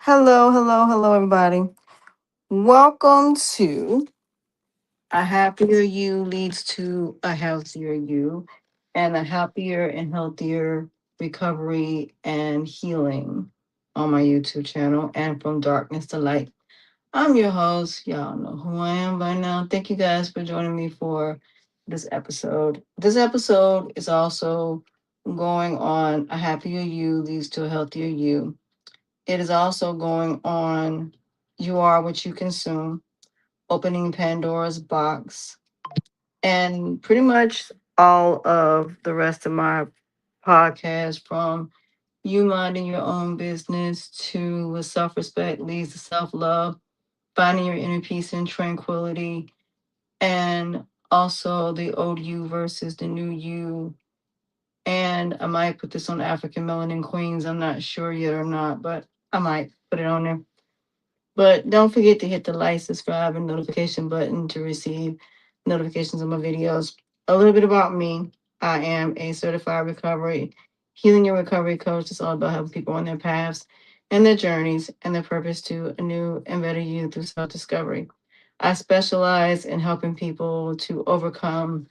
Hello, hello, hello, everybody. Welcome to A Happier You Leads to a Healthier You and a Happier and Healthier Recovery and Healing on my YouTube channel and From Darkness to Light. I'm your host. Y'all know who I am by now. Thank you guys for joining me for this episode. This episode is also going on A Happier You Leads to a Healthier You. It is also going on You Are What You Consume, opening Pandora's box, and pretty much all of the rest of my podcast from you minding your own business to with self respect leads to self love, finding your inner peace and tranquility, and also the old you versus the new you. And I might put this on African Melanin Queens. I'm not sure yet or not, but I might put it on there. But don't forget to hit the like, subscribe, and notification button to receive notifications of my videos. A little bit about me. I am a certified recovery, healing and recovery coach. It's all about helping people on their paths and their journeys and their purpose to a new and better you through self discovery. I specialize in helping people to overcome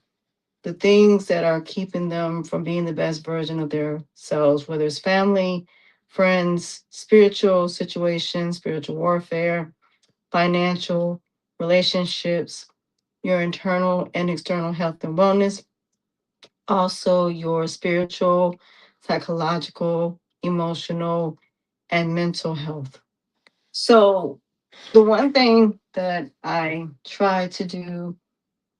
the things that are keeping them from being the best version of their selves, whether it's family, friends, spiritual situations, spiritual warfare, financial, relationships, your internal and external health and wellness, also your spiritual, psychological, emotional, and mental health. So, the one thing that I try to do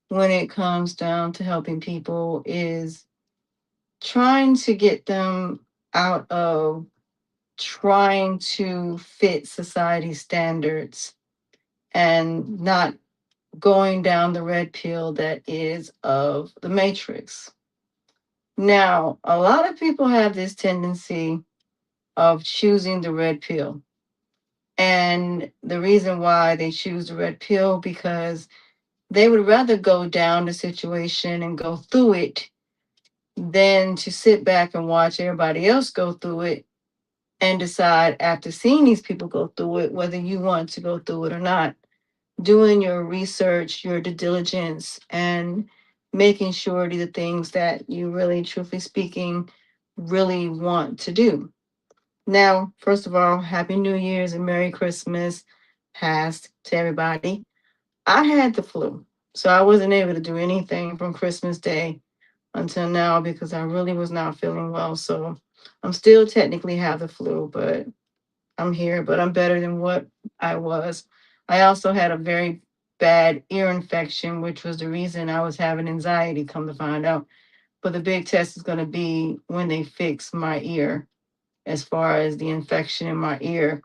when it comes down to helping people is trying to get them out of trying to fit society standards and not going down the red pill that is of the matrix. Now, a lot of people have this tendency of choosing the red pill. And the reason why they choose the red pill because they would rather go down the situation and go through it than to sit back and watch everybody else go through it and decide after seeing these people go through it whether you want to go through it or not. Doing your research, your due diligence, and making sure the things that you really, truthfully speaking, really want to do. Now, first of all, Happy New Year's and Merry Christmas past to everybody. I had the flu, so I wasn't able to do anything from Christmas Day until now because I really was not feeling well. So I'm still technically have the flu, but I'm here, but I'm better than what I was. I also had a very bad ear infection, which was the reason I was having anxiety, come to find out. But the big test is going to be when they fix my ear, as far as the infection in my ear,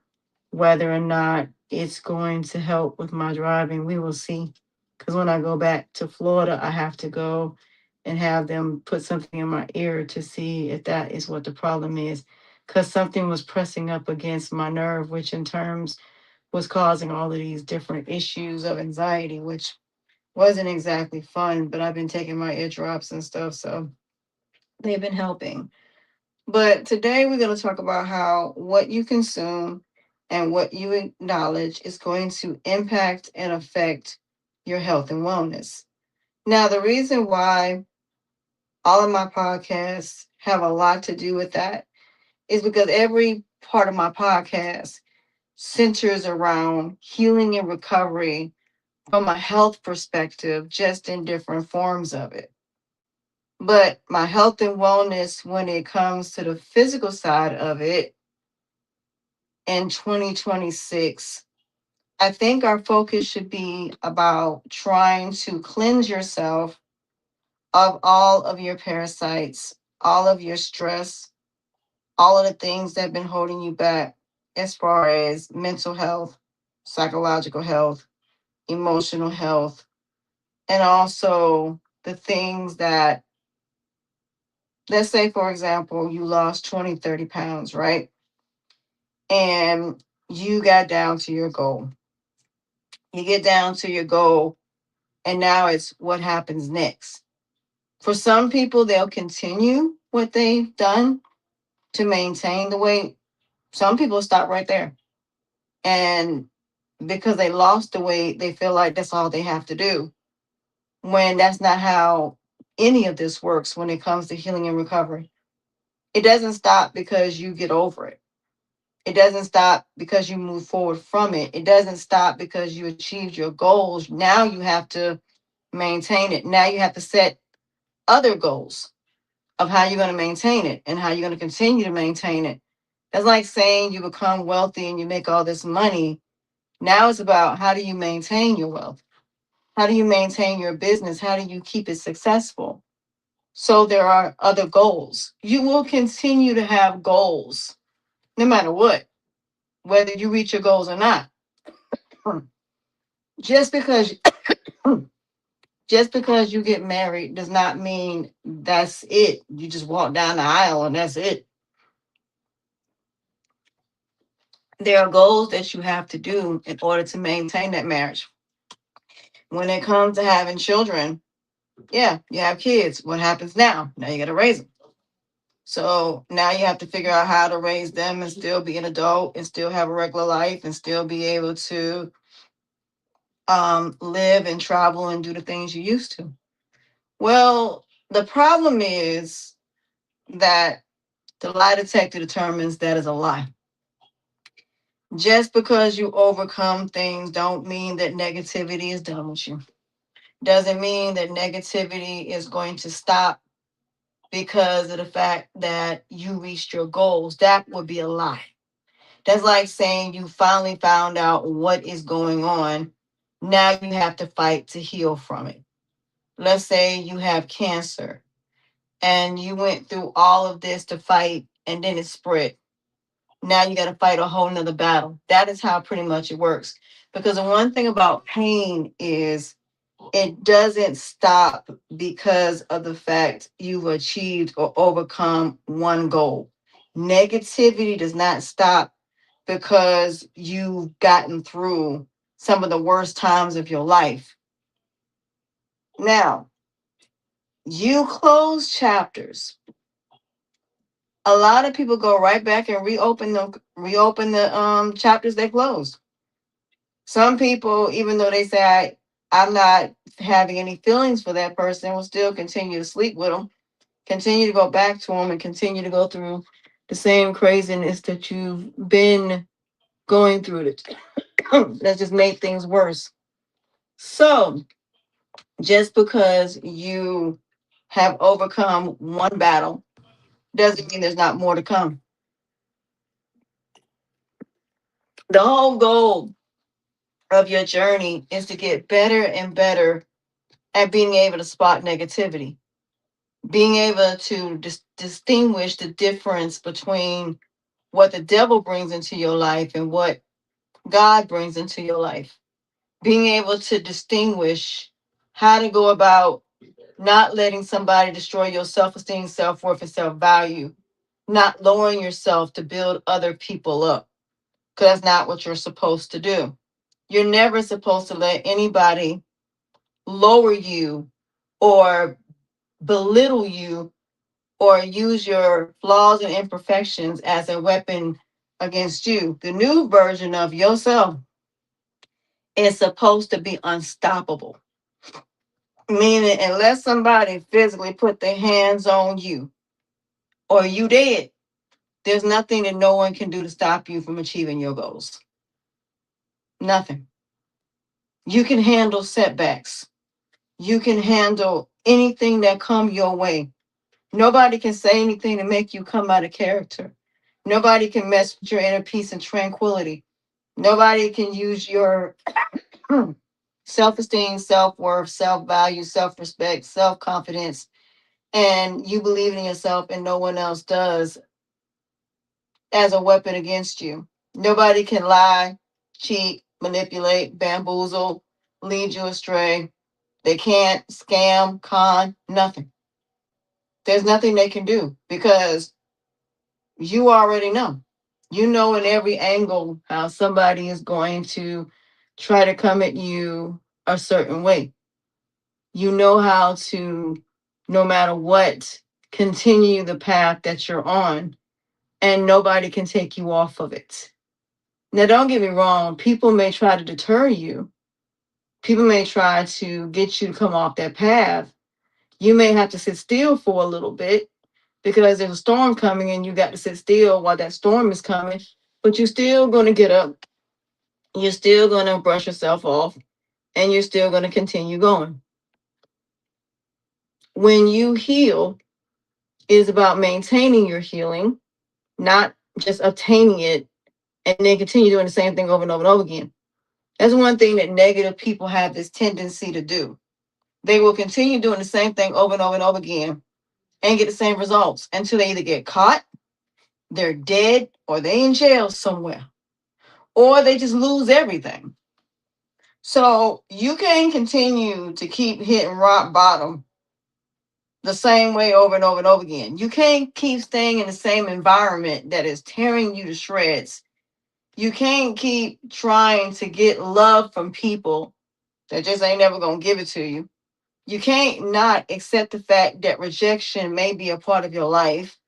whether or not it's going to help with my driving. We will see. Because when I go back to Florida, I have to go and have them put something in my ear to see if that is what the problem is. Because something was pressing up against my nerve, which in terms was causing all of these different issues of anxiety, which wasn't exactly fun. But I've been taking my ear drops and stuff, so they've been helping. But today we're going to talk about how what you consume and what you acknowledge is going to impact and affect your health and wellness. Now, the reason why all of my podcasts have a lot to do with that is because every part of my podcast centers around healing and recovery from a health perspective, just in different forms of it. But my health and wellness, when it comes to the physical side of it, in 2026, I think our focus should be about trying to cleanse yourself of all of your parasites, all of your stress, all of the things that have been holding you back as far as mental health, psychological health, emotional health, and also the things that, let's say, for example, you lost 20, 30 pounds, right? And you got down to your goal. You get down to your goal, and now it's what happens next. For some people, they'll continue what they've done to maintain the weight. Some people stop right there. And because they lost the weight, they feel like that's all they have to do. When that's not how any of this works when it comes to healing and recovery. It doesn't stop because you get over it. It doesn't stop because you move forward from it. It doesn't stop because you achieved your goals. Now you have to maintain it. Now you have to set other goals of how you're going to maintain it and how you're going to continue to maintain it. That's like saying you become wealthy and you make all this money. Now it's about how do you maintain your wealth? How do you maintain your business? How do you keep it successful? So there are other goals. You will continue to have goals no matter what, whether you reach your goals or not. Just because just because you get married does not mean that's it. You just walk down the aisle and that's it. There are goals that you have to do in order to maintain that marriage. When it comes to having children, yeah, you have kids. What happens now? Now you got to raise them. So now you have to figure out how to raise them and still be an adult and still have a regular life and still be able to live and travel and do the things you used to. Well, the problem is that the lie detector determines that is a lie. Just because you overcome things don't mean that negativity is done with you. Doesn't mean that negativity is going to stop because of the fact that you reached your goals. That would be a lie. That's like saying you finally found out what is going on. Now you have to fight to heal from it. Let's say you have cancer and you went through all of this to fight and then it spread. Now you got to fight a whole nother battle. That is how pretty much it works. Because the one thing about pain is it doesn't stop because of the fact you've achieved or overcome one goal. Negativity does not stop because you've gotten through some of the worst times of your life. Now, you close chapters. A lot of people go right back and reopen the chapters they closed. Some people, even though they say I'm not having any feelings for that person, will still continue to sleep with them, continue to go back to them, and continue to go through the same craziness that you've been going through. That just made things worse. So just because you have overcome one battle doesn't mean there's not more to come. The whole goal of your journey is to get better and better at being able to spot negativity, being able to distinguish the difference between what the devil brings into your life and what God brings into your life, being able to distinguish how to go about not letting somebody destroy your self esteem, self worth, and self value, not lowering yourself to build other people up, because that's not what you're supposed to do. You're never supposed to let anybody lower you or belittle you or use your flaws and imperfections as a weapon against you. The new version of yourself is supposed to be unstoppable, meaning, unless somebody physically put their hands on you or you dead, there's nothing that no one can do to stop you from achieving your goals. Nothing. You can handle setbacks. You can handle anything that come your way. Nobody can say anything to make you come out of character. Nobody can mess with your inner peace and tranquility. Nobody can use your self esteem, self worth, self value, self respect, self confidence, and you believe in yourself and no one else does as a weapon against you. Nobody can lie, cheat, manipulate, bamboozle, lead you astray. They can't scam, con, nothing. There's nothing they can do because you already know. You know in every angle how somebody is going to try to come at you a certain way. You know how to, no matter what, continue the path that you're on, and nobody can take you off of it. Now, don't get me wrong, people may try to deter you, people may try to get you to come off that path. You may have to sit still for a little bit because there's a storm coming and you got to sit still while that storm is coming, but you're still going to get up, you're still going to brush yourself off, and you're still going to continue going. When you heal, it is about maintaining your healing, not just obtaining it and then continue doing the same thing over and over and over again. That's one thing that negative people have this tendency to do. They will continue doing the same thing over and over and over again and get the same results until they either get caught, they're dead, or they in jail somewhere, or they just lose everything. So you can't continue to keep hitting rock bottom the same way over and over and over again. You can't keep staying in the same environment that is tearing you to shreds. You can't keep trying to get love from people that just ain't never gonna give it to you. You can't not accept the fact that rejection may be a part of your life.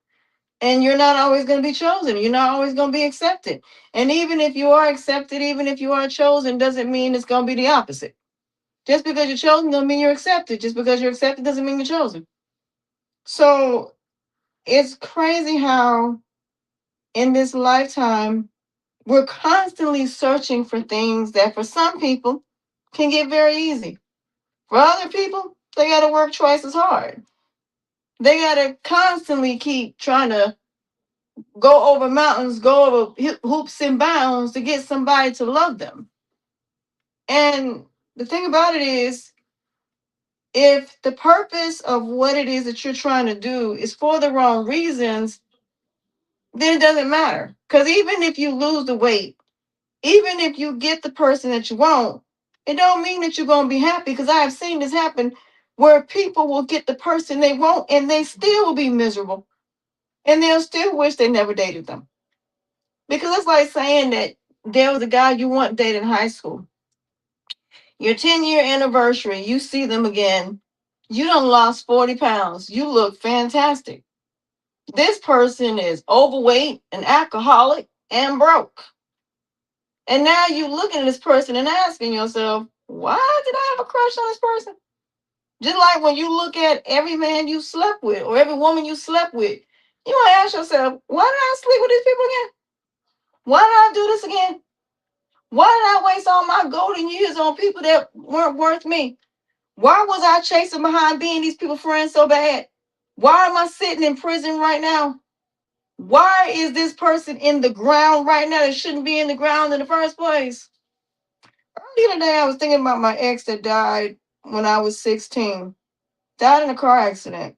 And you're not always going to be chosen. You're not always going to be accepted. And even if you are accepted, even if you are chosen, doesn't mean it's going to be the opposite. Just because you're chosen doesn't mean you're accepted. Just because you're accepted doesn't mean you're chosen. So it's crazy how in this lifetime, we're constantly searching for things that for some people can get very easy. For other people, they got to work twice as hard. They got to constantly keep trying to go over mountains, go over hoops and bounds to get somebody to love them. And the thing about it is, if the purpose of what it is that you're trying to do is for the wrong reasons, then it doesn't matter. Because even if you lose the weight, even if you get the person that you want, it don't mean that you're going to be happy. Because I have seen this happen where people will get the person they want and they still will be miserable. And they'll still wish they never dated them. Because it's like saying that there was a guy you want dated in high school. Your 10-year anniversary, you see them again. You done lost 40 pounds. You look fantastic. This person is overweight, an alcoholic, and broke. And now you looking at this person and asking yourself, why did I have a crush on this person? Just like when you look at every man you slept with or every woman you slept with, you want to ask yourself, why did I sleep with these people again? Why did I do this again? Why did I waste all my golden years on people that weren't worth me? Why was I chasing behind being these people's friends so bad? Why am I sitting in prison right now? Why is this person in the ground right now that shouldn't be in the ground in the first place? Earlier today, I was thinking about my ex that died when I was 16, died in a car accident.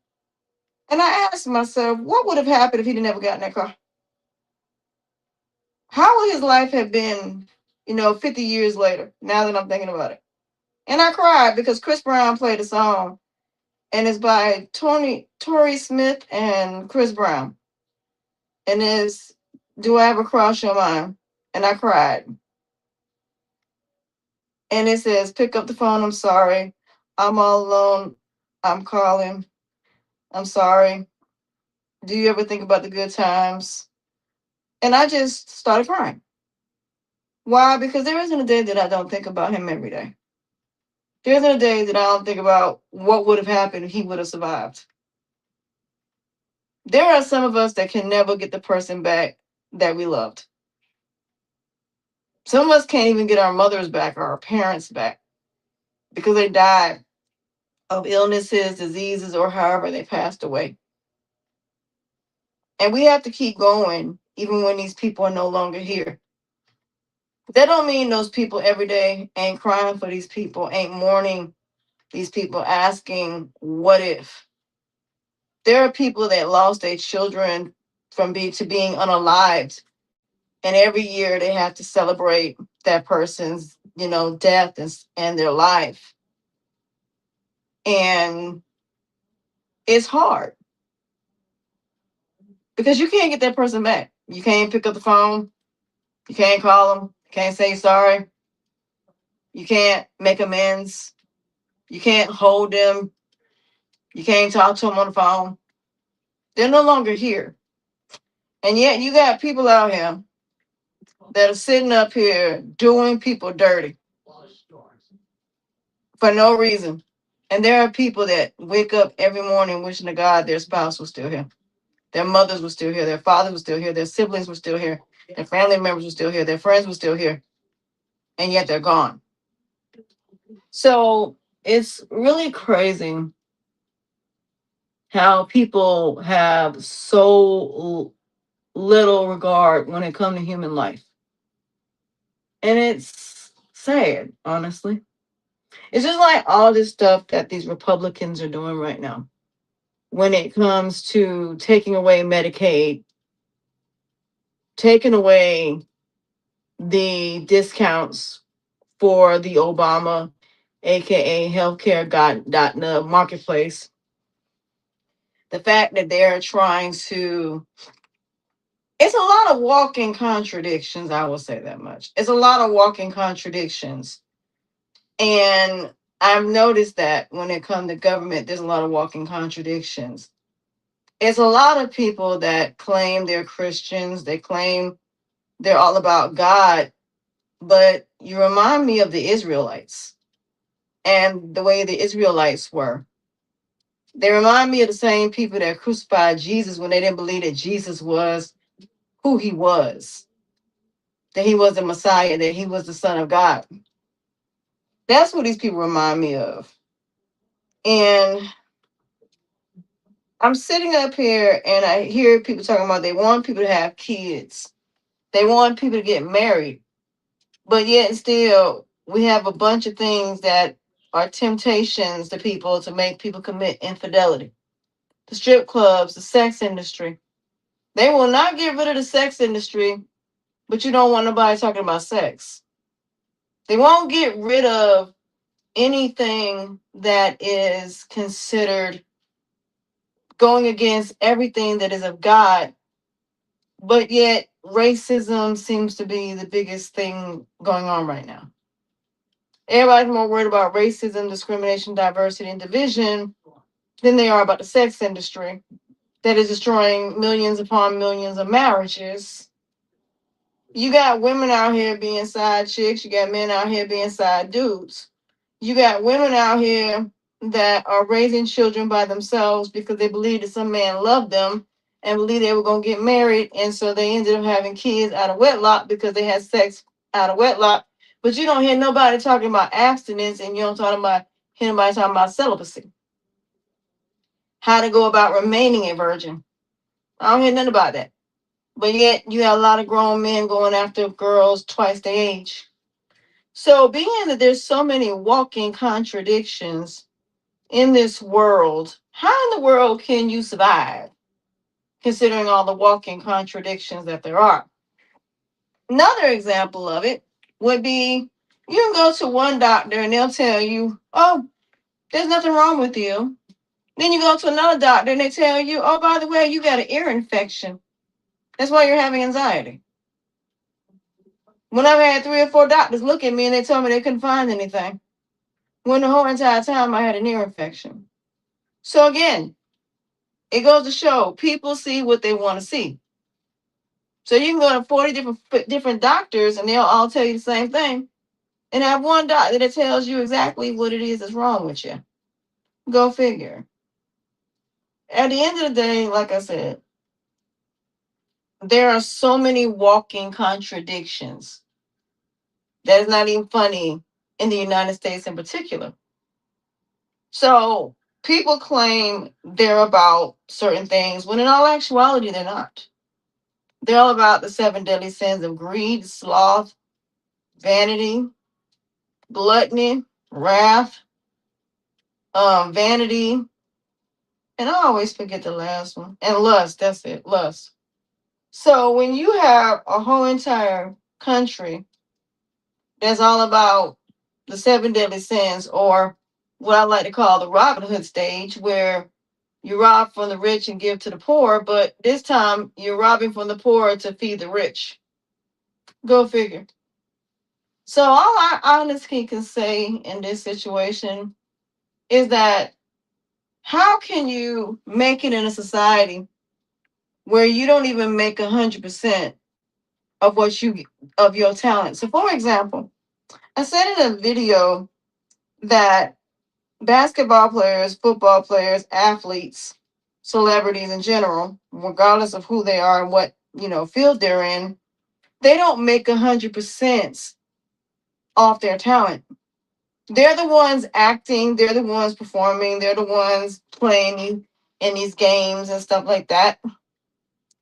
And I asked myself, what would have happened if he never got in that car? How would his life have been, 50 years later, now that I'm thinking about it? And I cried because Chris Brown played a song, and it's by Tory Smith and Chris Brown. And it's Do I Ever Cross Your Mind? And I cried. And it says, pick up the phone, I'm sorry. I'm all alone. I'm calling. I'm sorry. Do you ever think about the good times? And I just started crying. Why? Because there isn't a day that I don't think about him every day. There isn't a day that I don't think about what would have happened if he would have survived. There are some of us that can never get the person back that we loved. Some of us can't even get our mothers back or our parents back because they died of illnesses, diseases, or however they passed away. And we have to keep going even when these people are no longer here. That don't mean those people every day ain't crying for these people, ain't mourning these people, asking, what if? There are people that lost their children from being unalived. And every year they have to celebrate that person's, death and their life. And it's hard because you can't get that person back. You can't pick up the phone. You can't call them. You can't say sorry. You can't make amends. You can't hold them. You can't talk to them on the phone. They're no longer here. And yet you got people out here that are sitting up here doing people dirty for no reason. And there are people that wake up every morning wishing to God their spouse was still here, their mothers were still here, their fathers were still here, their siblings were still here, their family members were still here, their friends were still here, and yet they're gone. So it's really crazy how people have so little regard when it comes to human life. And it's sad, honestly. It's just like all this stuff that these Republicans are doing right now when it comes to taking away Medicaid, taking away the discounts for the Obama, aka healthcare.nub marketplace. The fact that they're trying to, it's a lot of walking contradictions, I will say that much. It's a lot of walking contradictions. And I've noticed that when it comes to government, there's a lot of walking contradictions. It's a lot of people that claim they're Christians, they claim they're all about God, but you remind me of the Israelites and the way the Israelites were. They remind me of the same people that crucified Jesus when they didn't believe that Jesus was who he was, that he was the Messiah, that he was the Son of God. That's what these people remind me of. And I'm sitting up here and I hear people talking about they want people to have kids, they want people to get married, but yet still we have a bunch of things that are temptations to people to make people commit infidelity. The strip clubs, the sex industry. They will not get rid of the sex industry, but you don't want nobody talking about sex. They won't get rid of anything that is considered going against everything that is of God, but yet racism seems to be the biggest thing going on right now. Everybody's more worried about racism, discrimination, diversity, and division than they are about the sex industry that is destroying millions upon millions of marriages. You got women out here being side chicks, you got men out here being side dudes. You got women out here that are raising children by themselves because they believe that some man loved them and believe they were going to get married. And so they ended up having kids out of wedlock because they had sex out of wedlock. But you don't hear nobody talking about abstinence, and you don't hear nobody talking about celibacy. How to go about remaining a virgin. I don't hear nothing about that. But yet you have a lot of grown men going after girls twice their age. So being that there's so many walking contradictions in this world, how in the world can you survive considering all the walking contradictions that there are? Another example of it would be you can go to one doctor and they'll tell you, oh, there's nothing wrong with you. Then you go to another doctor and they tell you, oh, by the way, you got an ear infection. That's why you're having anxiety. When I've had 3 or 4 doctors look at me and they told me they couldn't find anything, when the whole entire time I had an ear infection. So again, it goes to show people see what they want to see. So you can go to 40 different doctors and they'll all tell you the same thing, and have one doctor that tells you exactly what it is that's wrong with you. Go figure. At the end of the day, like I said, there are so many walking contradictions that is not even funny in the United States in particular. So people claim they're about certain things when in all actuality they're not. They're all about the 7 deadly sins of greed, sloth, vanity, gluttony, wrath, vanity, and I always forget the last one. And lust, that's it, lust. So when you have a whole entire country that's all about the 7 deadly sins, or what I like to call the Robin Hood stage, where you rob from the rich and give to the poor, but this time you're robbing from the poor to feed the rich. Go figure. So all I honestly can say in this situation is that how can you make it in a society where you don't even make 100%, of what you of your talent. So for example, I said in a video that basketball players, football players, athletes, celebrities in general, regardless of who they are and what field they're in, they don't make 100% off their talent. They're the ones acting, they're the ones performing, they're the ones playing in these games and stuff like that.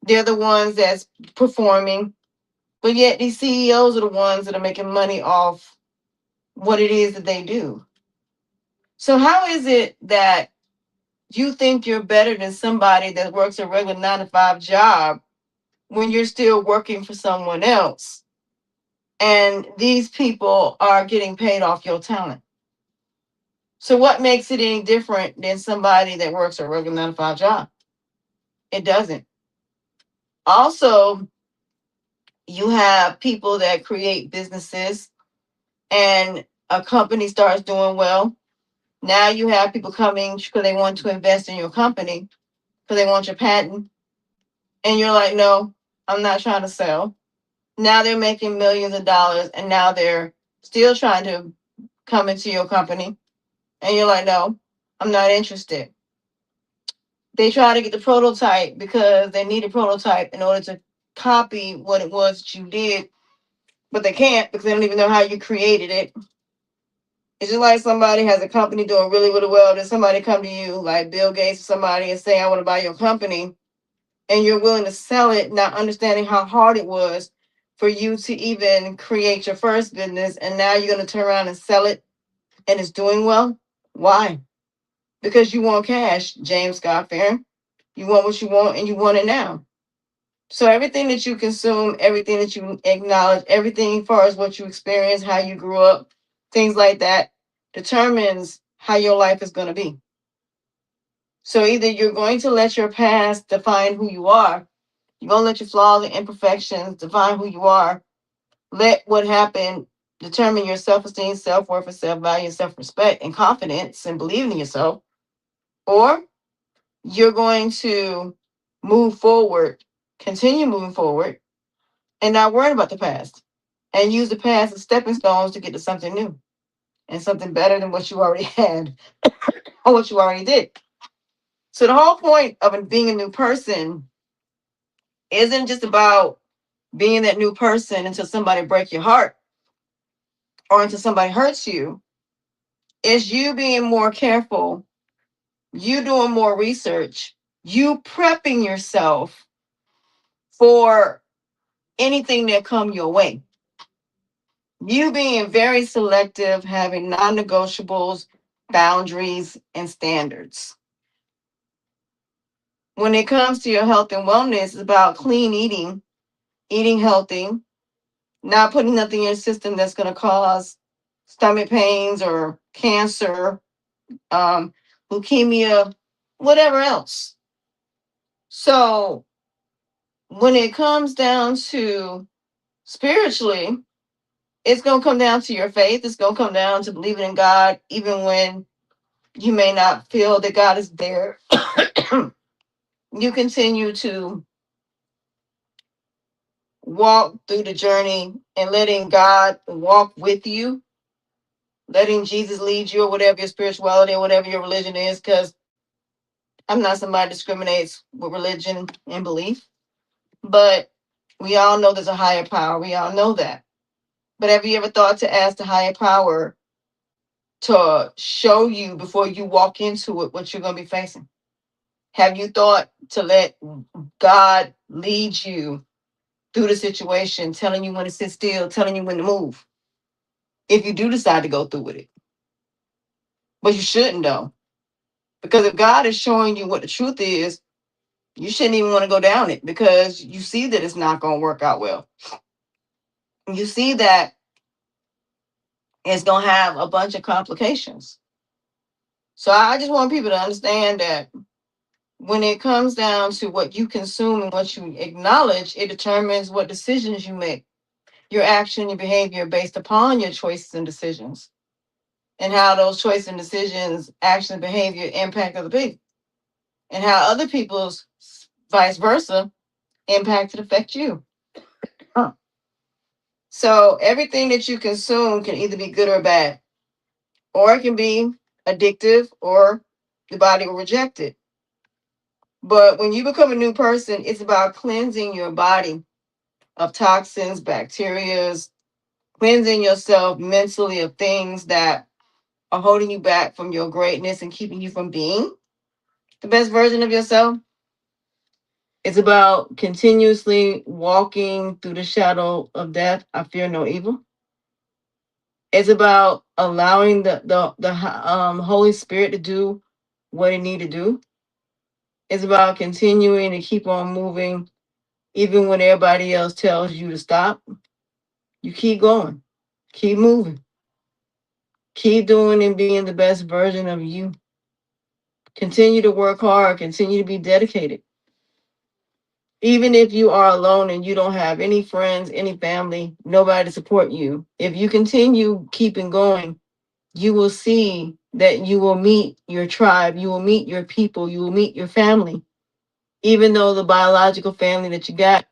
They're the ones that's performing, but yet these CEOs are the ones that are making money off what it is that they do. So how is it that you think you're better than somebody that works a regular 9 to 5 job when you're still working for someone else? And these people are getting paid off your talent. So what makes it any different than somebody that works a regular 9 to 5 job? It doesn't. Also, you have people that create businesses and a company starts doing well. Now you have people coming because they want to invest in your company, because they want your patent. And you're like, no, I'm not trying to sell. Now they're making millions of dollars and now they're still trying to come into your company. And you're like, no, I'm not interested. They try to get the prototype because they need a prototype in order to copy what it was that you did, but they can't because they don't even know how you created it. It's just like somebody has a company doing really, really well, then somebody come to you, like Bill Gates or somebody, and say, I want to buy your company, and you're willing to sell it, not understanding how hard it was for you to even create your first business, and now you're going to turn around and sell it, and it's doing well. Why? Because you want cash, James Scott Fair. You want what you want, and you want it now. So everything that you consume, everything that you acknowledge, everything as far as what you experience, how you grew up, things like that, determines how your life is going to be. So either you're going to let your past define who you are, you're going to let your flaws and imperfections define who you are, let what happened determine your self-esteem, self-worth, and self-value, and self-respect, and confidence, and believing in yourself, or you're going to move forward, continue moving forward, and not worry about the past, and use the past as stepping stones to get to something new and something better than what you already had or what you already did. So the whole point of being a new person isn't just about being that new person until somebody breaks your heart or until somebody hurts you. It's you being more careful, you doing more research, you prepping yourself for anything that come your way. You being very selective, having non-negotiables, boundaries, and standards. When it comes to your health and wellness, it's about clean eating, eating healthy, not putting nothing in your system that's going to cause stomach pains or cancer, um, leukemia, whatever else. So when it comes down to spiritually, it's going to come down to your faith. It's going to come down to believing in God, even when you may not feel that God is there. You continue to walk through the journey and letting God walk with you, letting Jesus lead you, or whatever your spirituality or whatever your religion is. Because I'm not somebody that discriminates with religion and belief, but we all know there's a higher power. We all know that. But have you ever thought to ask the higher power to show you before you walk into it what you're going to be facing? Have you thought to let God lead you through the situation, telling you when to sit still, telling you when to move, if you do decide to go through with it? But you shouldn't, though, because if God is showing you what the truth is, you shouldn't even want to go down it because you see that it's not going to work out well. You see that it's going to have a bunch of complications. So I just want people to understand that when it comes down to what you consume and what you acknowledge, it determines what decisions you make. Your action, your behavior based upon your choices and decisions, and how those choices and decisions, action and behavior impact other people, and how other people's vice versa impact and affect you. Huh. So everything that you consume can either be good or bad, or it can be addictive, or the body will reject it. But when you become a new person, it's about cleansing your body of toxins, bacterias, cleansing yourself mentally of things that are holding you back from your greatness and keeping you from being the best version of yourself. It's about continuously walking through the shadow of death. I fear no evil. It's about allowing the Holy Spirit to do what it need to do. It's about continuing to keep on moving, even when everybody else tells you to stop. You keep going, keep moving, keep doing and being the best version of you. Continue to work hard, continue to be dedicated. Even if you are alone and you don't have any friends, any family, nobody to support you, if you continue keeping going, you will see that you will meet your tribe, you will meet your people, you will meet your family. Even though the biological family that you got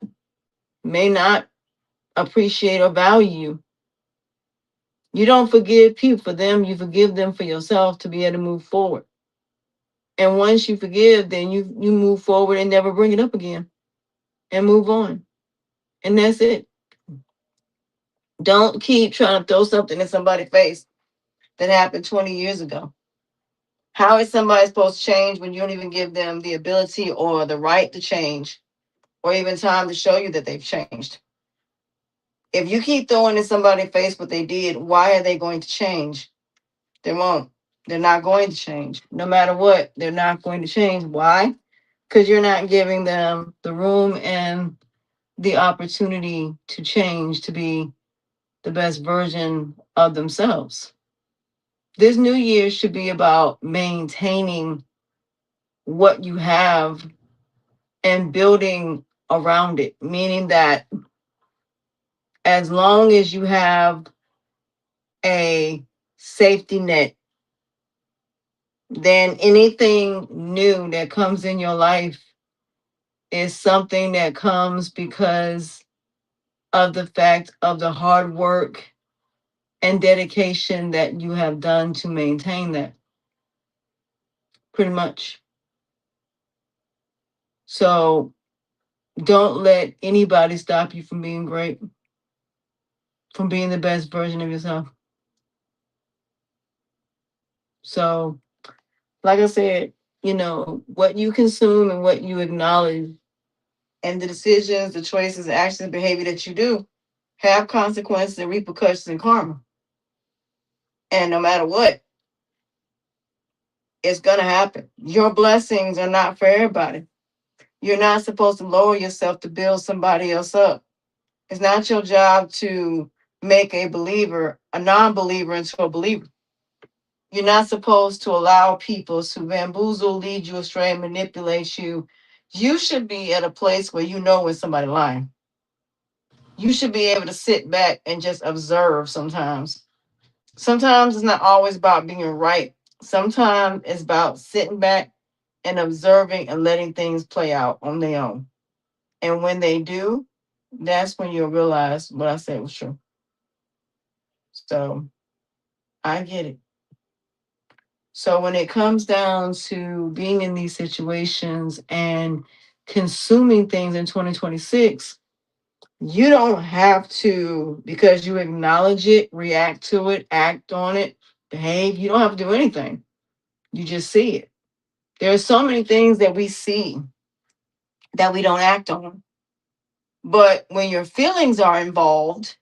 may not appreciate or value you, you don't forgive people for them, you forgive them for yourself to be able to move forward. And once you forgive, then you move forward and never bring it up again and move on. And that's it. Don't keep trying to throw something in somebody's face that happened 20 years ago. How is somebody supposed to change when you don't even give them the ability or the right to change or even time to show you that they've changed? If you keep throwing in somebody's face what they did, why are they going to change? They won't. They're not going to change. No matter what, they're not going to change. Why? Because you're not giving them the room and the opportunity to change to be the best version of themselves. This new year should be about maintaining what you have and building around it, meaning that as long as you have a safety net, then anything new that comes in your life is something that comes because of the fact of the hard work and dedication that you have done to maintain that, pretty much. So don't let anybody stop you from being great, from being the best version of yourself. So, like I said, what you consume and what you acknowledge and the decisions, the choices, the actions, behavior that you do have consequences and repercussions and karma. And no matter what, it's going to happen. Your blessings are not for everybody. You're not supposed to lower yourself to build somebody else up. It's not your job to make a believer, a non believer, into a believer. You're not supposed to allow people to bamboozle, lead you astray, manipulate you. You should be at a place where you know when somebody's lying. You should be able to sit back and just observe sometimes. Sometimes it's not always about being right. Sometimes it's about sitting back and observing and letting things play out on their own. And when they do, that's when you'll realize what I said was true. So I get it. So when it comes down to being in these situations and consuming things in 2026, you don't have to, because you acknowledge it, react to it, act on it, behave. You don't have to do anything. You just see it. There are so many things that we see that we don't act on. But when your feelings are involved,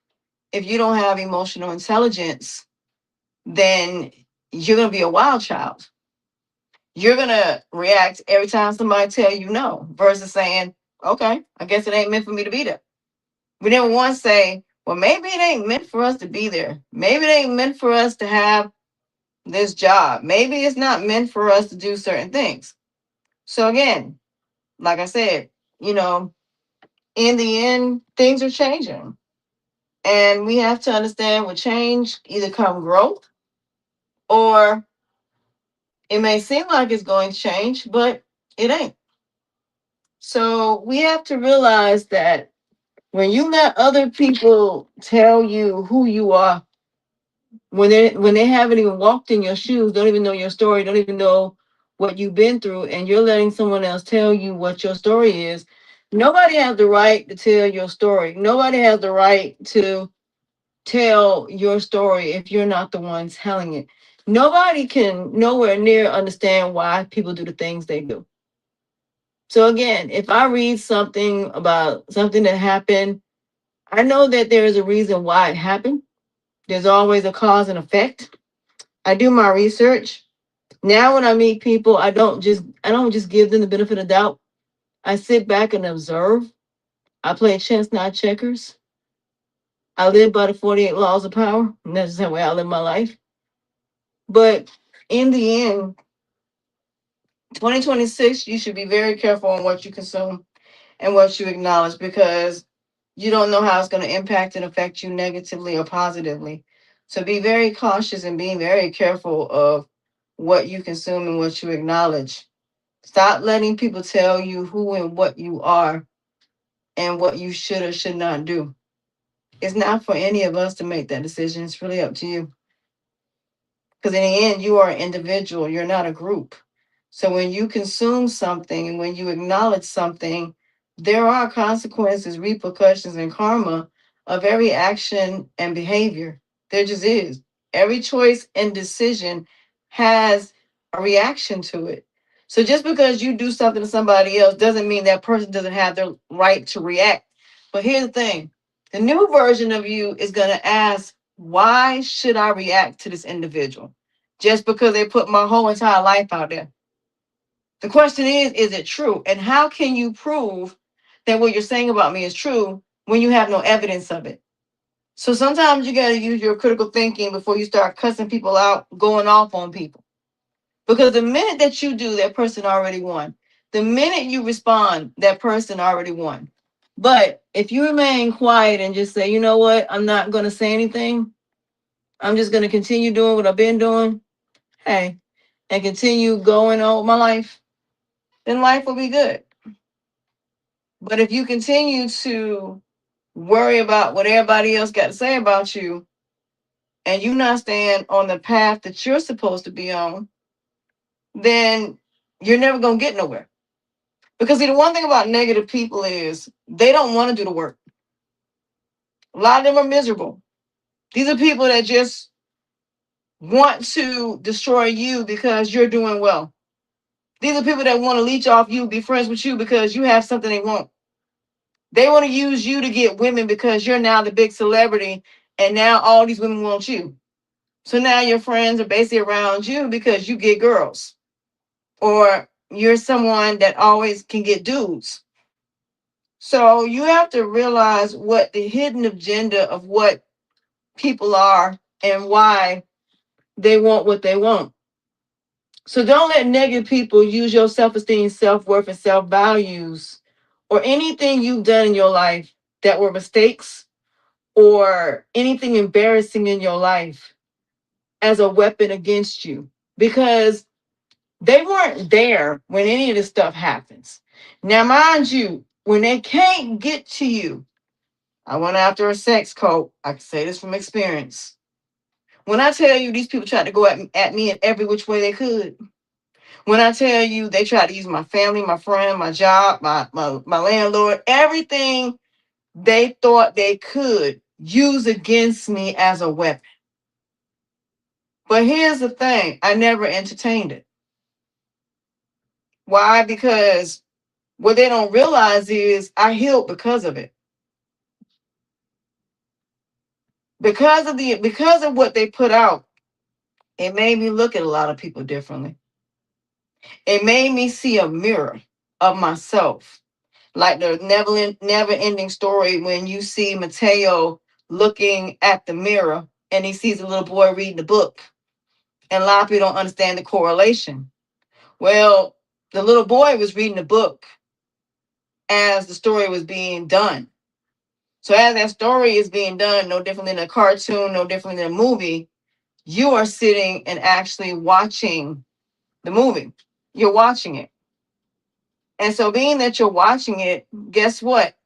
if you don't have emotional intelligence, then you're going to be a wild child. You're going to react every time somebody tell you no versus saying, okay, I guess it ain't meant for me to be there. We never once say, well, maybe it ain't meant for us to be there. Maybe it ain't meant for us to have this job. Maybe it's not meant for us to do certain things. So again, like I said, you know, in the end, things are changing. And we have to understand with change either come growth or it may seem like it's going to change, but it ain't. So we have to realize that When you let other people tell you who you are, when they haven't even walked in your shoes, don't even know your story, don't even know what you've been through, and you're letting someone else tell you what your story is, nobody has the right to tell your story. Nobody has the right to tell your story if you're not the one telling it. Nobody can nowhere near understand why people do the things they do. So again, if I read something about something that happened, I know that there is a reason why it happened. There's always a cause and effect. I do my research. Now when I meet people, I don't just give them the benefit of doubt. I sit back and observe. I play chess, not checkers. I live by the 48 laws of power. And that's the way I live my life. But in the end, 2026, you should be very careful on what you consume and what you acknowledge, because you don't know how it's going to impact and affect you negatively or positively. So be very cautious and being very careful of what you consume and what you acknowledge. Stop letting people tell you who and what you are and what you should or should not do. It's not for any of us to make that decision. It's really up to you. Because in the end, you are an individual, you're not a group. So when you consume something and when you acknowledge something, there are consequences, repercussions, and karma of every action and behavior. There just is. Every choice and decision has a reaction to it. So just because you do something to somebody else doesn't mean that person doesn't have the right to react. But here's the thing, the new version of you is going to ask, why should I react to this individual? Just because they put my whole entire life out there. The question is it true? And how can you prove that what you're saying about me is true when you have no evidence of it? So sometimes you got to use your critical thinking before you start cussing people out, going off on people. Because the minute that you do, that person already won. The minute you respond, that person already won. But if you remain quiet and just say, you know what, I'm not going to say anything, I'm just going to continue doing what I've been doing, hey, and continue going on with my life, then life will be good. But if you continue to worry about what everybody else got to say about you and you not stand on the path that you're supposed to be on, then you're never going to get nowhere. Because see, the one thing about negative people is they don't want to do the work. A lot of them are miserable. These are people that just want to destroy you because you're doing well. These are people that want to leech off you, be friends with you because you have something they want. They want to use you to get women because you're now the big celebrity and now all these women want you. So now your friends are basically around you because you get girls or you're someone that always can get dudes. So you have to realize what the hidden agenda of what people are and why they want what they want. So don't let negative people use your self-esteem, self-worth, and self-values or anything you've done in your life that were mistakes or anything embarrassing in your life as a weapon against you, because they weren't there when any of this stuff happens. Now, mind you, when they can't get to you, I went after a sex cult. I can say this from experience. When I tell you these people tried to go at me in every which way they could, when I tell you they tried to use my family, my friend, my job, my landlord, everything they thought they could use against me as a weapon. But here's the thing, I never entertained it. Why? Because what they don't realize is I healed because of it. Because of what they put out, it made me look at a lot of people differently. It made me see a mirror of myself. Like the never ending story when you see Mateo looking at the mirror and he sees a little boy reading the book. And a lot of people don't understand the correlation. Well, the little boy was reading the book as the story was being done. So as that story is being done, no different than a cartoon, no different than a movie, you are sitting and actually watching the movie. You're watching it. And so being that you're watching it, guess what?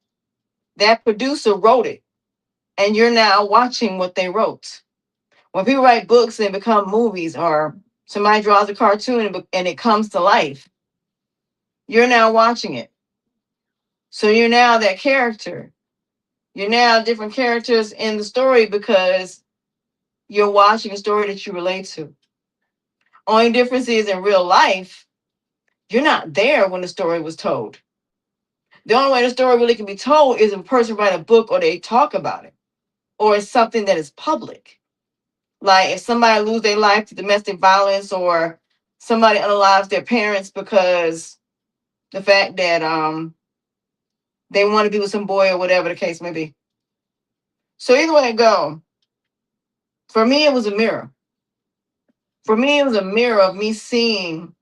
That producer wrote it, and you're now watching what they wrote. When people write books and become movies, or somebody draws a cartoon and it comes to life, you're now watching it. So you're now that character. You're now different characters in the story because you're watching a story that you relate to. Only difference is in real life, you're not there when the story was told. The only way the story really can be told is if a person write a book or they talk about it, or it's something that is public. Like if somebody lose their life to domestic violence, or somebody unalives their parents because the fact that they want to be with some boy or whatever the case may be. So either way it go, for me it was a mirror. For me it was a mirror of me seeing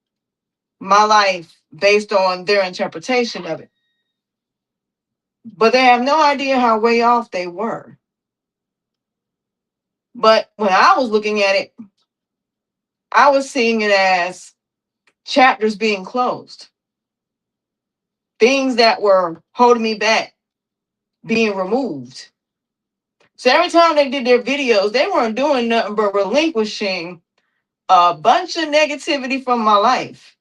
my life based on their interpretation of it. But they have no idea how way off they were. But when I was looking at it, I was seeing it as chapters being closed, things that were holding me back being removed. So every time they did their videos, they weren't doing nothing but relinquishing a bunch of negativity from my life.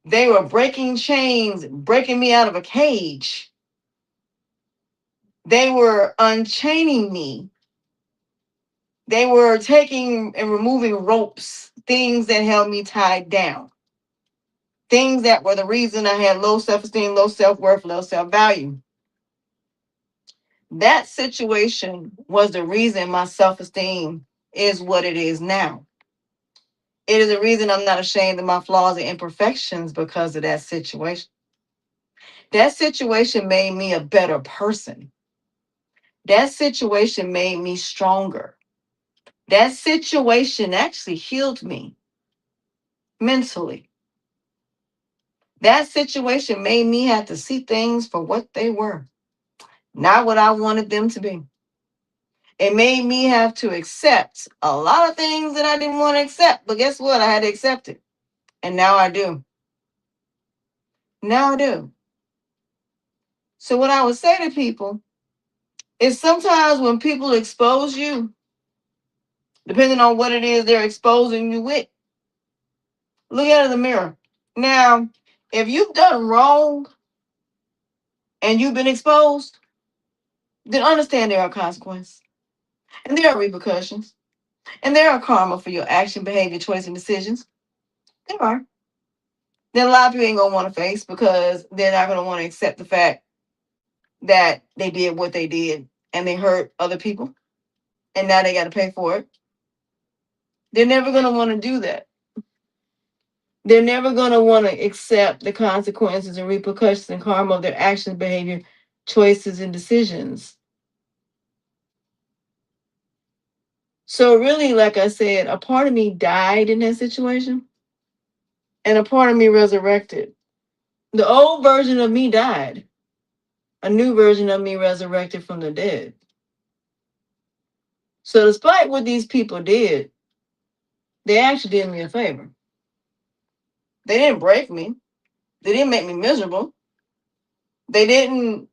They were breaking chains, breaking me out of a cage. They were unchaining me. They were taking and removing ropes, things that held me tied down, things that were the reason I had low self esteem, low self worth, low self value. That situation was the reason my self esteem is what it is now. It is the reason I'm not ashamed of my flaws and imperfections because of that situation. That situation made me a better person. That situation made me stronger. That situation actually healed me mentally. That situation made me have to see things for what they were, not what I wanted them to be. It made me have to accept a lot of things that I didn't want to accept. But guess what? I had to accept it. And now I do. Now I do. So, what I would say to people is sometimes when people expose you, depending on what it is they're exposing you with, look at it in the mirror. Now, if you've done wrong and you've been exposed, then understand there are consequences and there are repercussions and there are karma for your action, behavior, choice, and decisions. There are. Then a lot of people ain't gonna want to face because they're not gonna want to accept the fact that they did what they did and they hurt other people and now they got to pay for it. They're never gonna want to do that. They're never gonna want to accept the consequences and repercussions and karma of their actions, behavior, choices, and decisions. So really, like I said, a part of me died in that situation and a part of me resurrected. The old version of me died. A new version of me resurrected from the dead. So despite what these people did, they actually did me a favor. They didn't break me. They didn't make me miserable. They didn't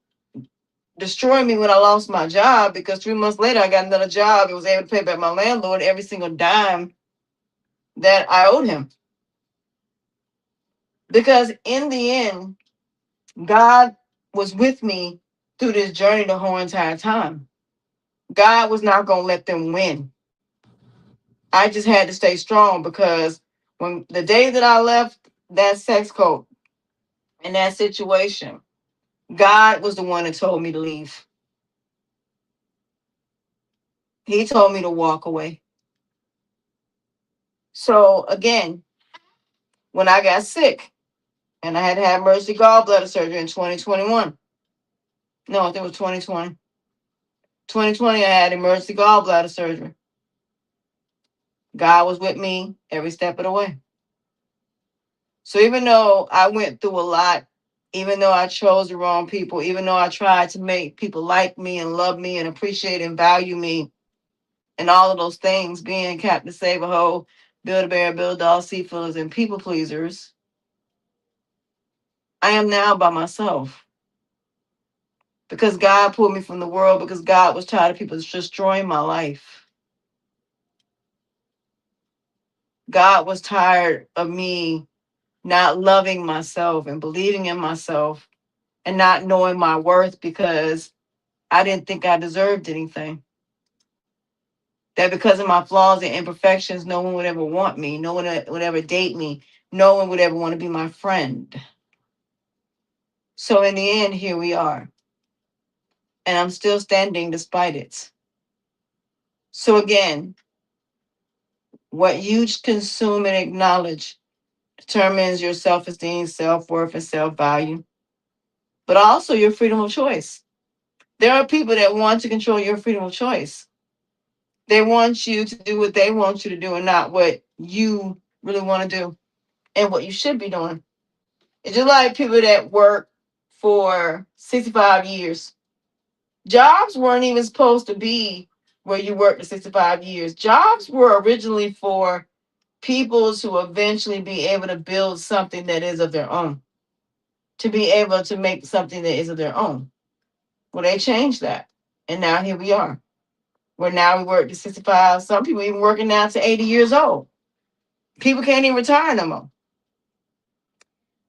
destroy me when I lost my job because 3 months later I got another job and was able to pay back my landlord every single dime that I owed him. Because in the end, God was with me through this journey the whole entire time. God was not going to let them win. I just had to stay strong because when the day that I left that sex cult in that situation, God was the one that told me to leave. He told me to walk away. So again, when I got sick and I had to have emergency gallbladder surgery in 2021. No, I think it was 2020. 2020, I had emergency gallbladder surgery. God was with me every step of the way. So even though I went through a lot, even though I chose the wrong people, even though I tried to make people like me and love me and appreciate and value me, and all of those things, being Captain Save a Hoe, Build a Bear, Build Doll, Seafillers, and people pleasers, I am now by myself. because God pulled me from the world, because God was tired of people destroying my life. God was tired of me not loving myself and believing in myself and not knowing my worth because I didn't think I deserved anything. That because of my flaws and imperfections, no one would ever want me, no one would ever date me, no one would ever want to be my friend. So in the end, here we are. And I'm still standing despite it. So again, what you consume and acknowledge determines your self esteem, self worth, and self value, but also your freedom of choice. There are people that want to control your freedom of choice. They want you to do what they want you to do and not what you really want to do and what you should be doing. It's just like people that work for 65 years. Jobs weren't even supposed to be where you worked for 65 years. Jobs were originally for people to eventually be able to build something that is of their own, to be able to make something that is of their own. Well, they changed that. And now here we are. Where now we work to 65. Some people even working now to 80 years old. People can't even retire no more.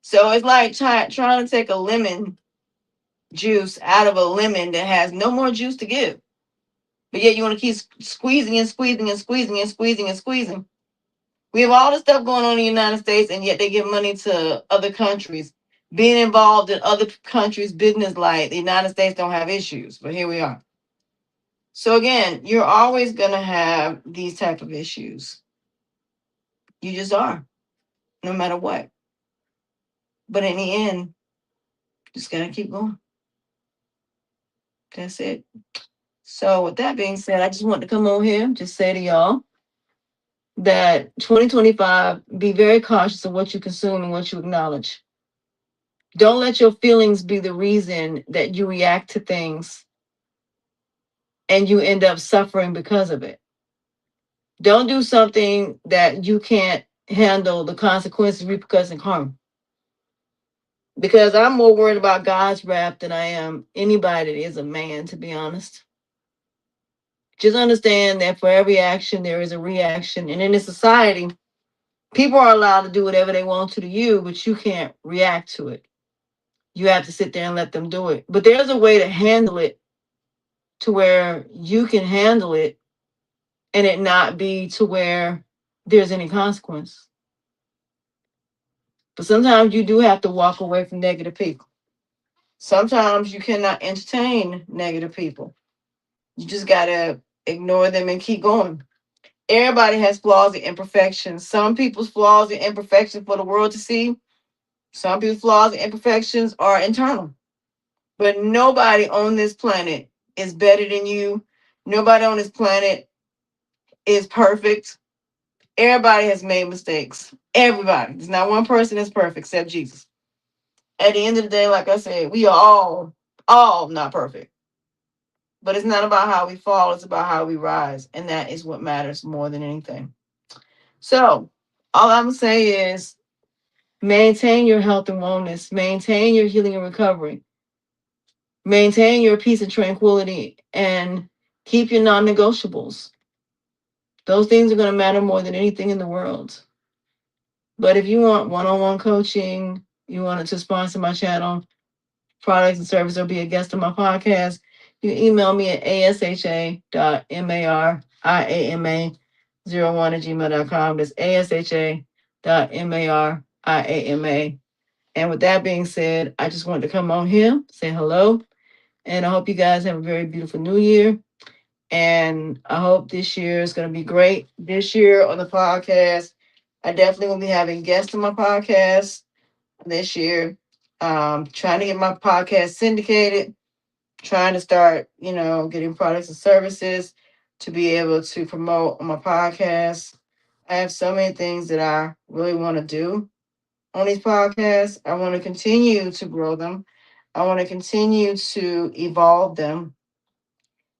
So it's like trying to take a lemon juice out of a lemon that has no more juice to give. But yet you want to keep squeezing and squeezing and squeezing and squeezing and squeezing. We have all this stuff going on in the United States, and yet they give money to other countries. Being involved in other countries' business life, the United States don't have issues, but here we are. So again, you're always gonna have these type of issues. You just are, no matter what. But in the end, just gotta keep going. That's it. So with that being said, I just want to come on here, just say to y'all that 2025, be very cautious of what you consume and what you acknowledge. Don't let your feelings be the reason that you react to things and you end up suffering because of it. Don't do something that you can't handle the consequences, repercussions, and harm. Because I'm more worried about God's wrath than I am anybody that is a man, to be honest. Just understand that for every action, there is a reaction. And in this society, people are allowed to do whatever they want to you, but you can't react to it. You have to sit there and let them do it. But there's a way to handle it to where you can handle it and it not be to where there's any consequence. But sometimes you do have to walk away from negative people. Sometimes you cannot entertain negative people. You just gotta ignore them and keep going. Everybody has flaws and imperfections. Some people's flaws and imperfections for the world to see. Some people's flaws and imperfections are internal. But nobody on this planet is better than you. Nobody on this planet is perfect. Everybody has made mistakes. Everybody. There's not one person that's perfect except Jesus. At the end of the day, like I said, we are all not perfect. But it's not about how we fall, it's about how we rise. And that is what matters more than anything. So, all I'm saying is maintain your health and wellness, maintain your healing and recovery, maintain your peace and tranquility, and keep your non negotiables. Those things are going to matter more than anything in the world. But if you want one on one coaching, you wanted to sponsor my channel, products and services, or be a guest on my podcast, you email me at asha.mariama01@gmail.com. That's asha.mariama. And with that being said, I just wanted to come on here, say hello, and I hope you guys have a very beautiful new year. And I hope this year is going to be great. This year on the podcast, I definitely will be having guests on my podcast this year. Trying to get my podcast syndicated, trying to start, getting products and services to be able to promote on my podcast. I have so many things that I really want to do on these podcasts. I want to continue to grow them. I want to continue to evolve them.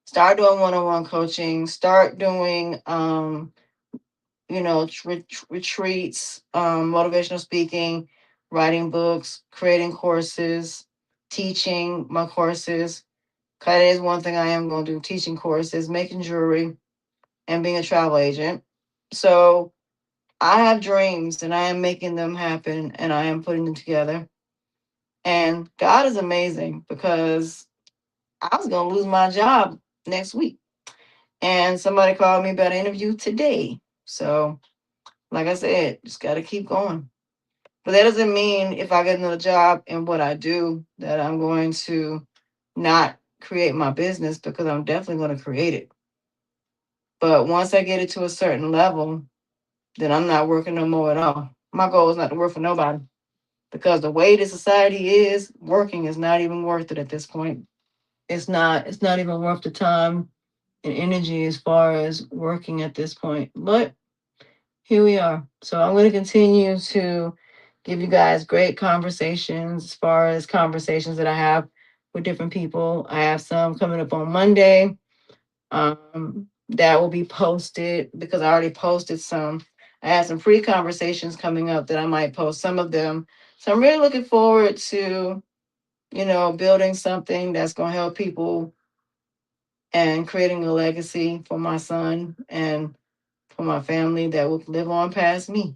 Start doing one-on-one coaching. Start doing, retreats, motivational speaking, writing books, creating courses, teaching my courses. That is one thing I am going to do, teaching courses, making jewelry, and being a travel agent. So I have dreams and I am making them happen and I am putting them together. And God is amazing because I was going to lose my job next week. And somebody called me about an interview today. So, like I said, just got to keep going. But that doesn't mean if I get another job in what I do that I'm going to not create my business, because I'm definitely going to create it. But once I get it to a certain level, then I'm not working no more at all. My goal is not to work for nobody, because the way the society is, working is not even worth it at this point. It's not even worth the time and energy as far as working at this point. But here we are. So I'm going to continue to give you guys great conversations as far as conversations that I have with different people. I have some coming up on Monday, that will be posted because I already posted some. I have some free conversations coming up that I might post some of them. So I'm really looking forward to, building something that's going to help people and creating a legacy for my son and for my family that will live on past me.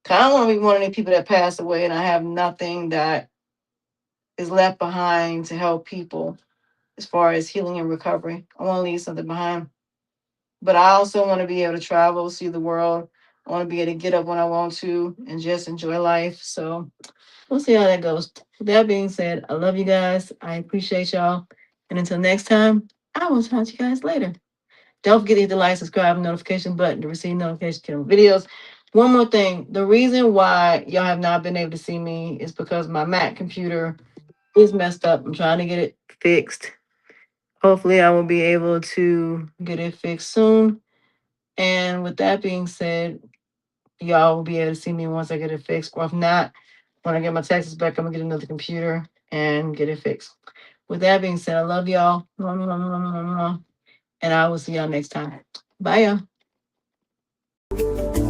'Cause I don't want to be one of the people that pass away and I have nothing that is left behind to help people as far as healing and recovery. I want to leave something behind. But I also want to be able to travel, see the world. I want to be able to get up when I want to and just enjoy life. So we'll see how that goes. With that being said, I love you guys. I appreciate y'all. And until next time, I will talk to you guys later. Don't forget to hit the like, subscribe, and notification button to receive notifications on videos. One more thing. The reason why y'all have not been able to see me is because my Mac computer is messed up. I'm trying to get it fixed. Hopefully, I will be able to get it fixed soon. And with that being said, y'all will be able to see me once I get it fixed. Or if not, when I get my taxes back, I'm gonna get another computer and get it fixed. With that being said, I love y'all. And I will see y'all next time. Bye, y'all.